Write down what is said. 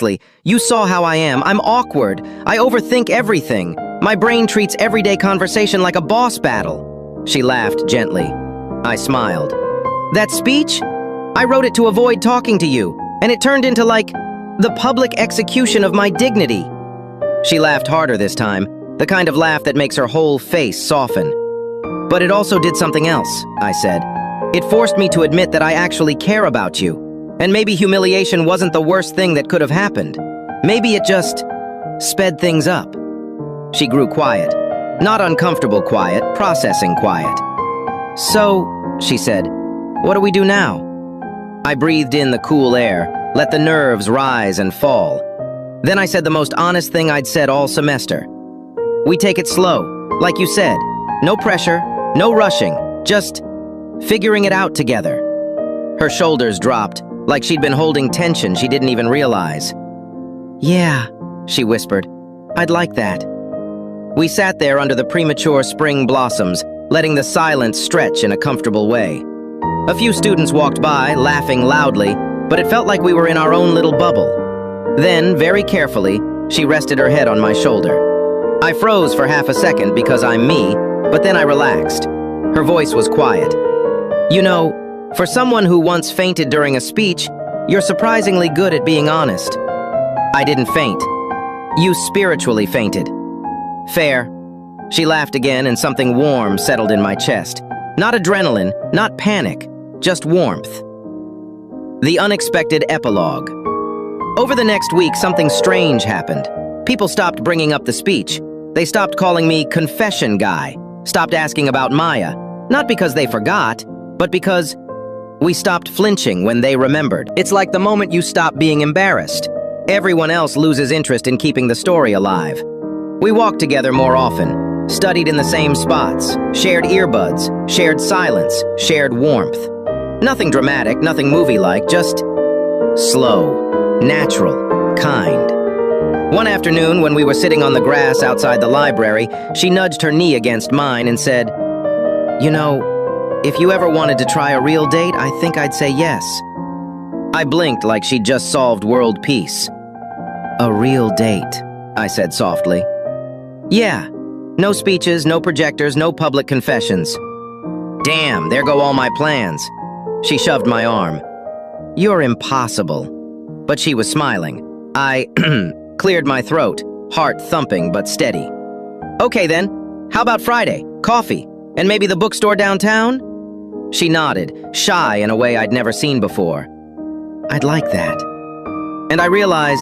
Seriously, you saw how I am. I'm awkward. I overthink everything. My brain treats everyday conversation like a boss battle. She laughed gently. I smiled. That speech? I wrote it to avoid talking to you, and it turned into like the public execution of my dignity. She laughed harder this time, the kind of laugh that makes her whole face soften. But it also did something else, I said. It forced me to admit that I actually care about you. And maybe humiliation wasn't the worst thing that could have happened. Maybe it just sped things up. She grew quiet. Not uncomfortable quiet, processing quiet. So, she said, what do we do now? I breathed in the cool air, let the nerves rise and fall. Then I said the most honest thing I'd said all semester. We take it slow, like you said. No pressure, no rushing, just figuring it out together. Her shoulders dropped, like she'd been holding tension she didn't even realize. Yeah, she whispered. I'd like that. We sat there under the premature spring blossoms, letting the silence stretch in a comfortable way. A few students walked by, laughing loudly, but it felt like we were in our own little bubble. Then, very carefully, she rested her head on my shoulder. I froze for half a second because I'm me, but then I relaxed. Her voice was quiet. You know, for someone who once fainted during a speech, you're surprisingly good at being honest. I didn't faint. You spiritually fainted. Fair. She laughed again and something warm settled in my chest. Not adrenaline, not panic, just warmth. The unexpected epilogue. Over the next week, something strange happened. People stopped bringing up the speech. They stopped calling me confession guy, stopped asking about Maya, not because they forgot, but because we stopped flinching when they remembered. It's like the moment you stop being embarrassed. Everyone else loses interest in keeping the story alive. We walked together more often, studied in the same spots, shared earbuds, shared silence, shared warmth. Nothing dramatic, nothing movie-like, just slow, natural, kind. One afternoon, when we were sitting on the grass outside the library, she nudged her knee against mine and said, "You know, if you ever wanted to try a real date, I think I'd say yes." I blinked like she'd just solved world peace. "A real date," I said softly. "Yeah. No speeches, no projectors, no public confessions." "Damn, there go all my plans." She shoved my arm. "You're impossible." But she was smiling. I cleared my throat, heart thumping but steady. "Okay then, how about Friday? Coffee? And maybe the bookstore downtown?" She nodded, shy in a way I'd never seen before. "I'd like that." And I realized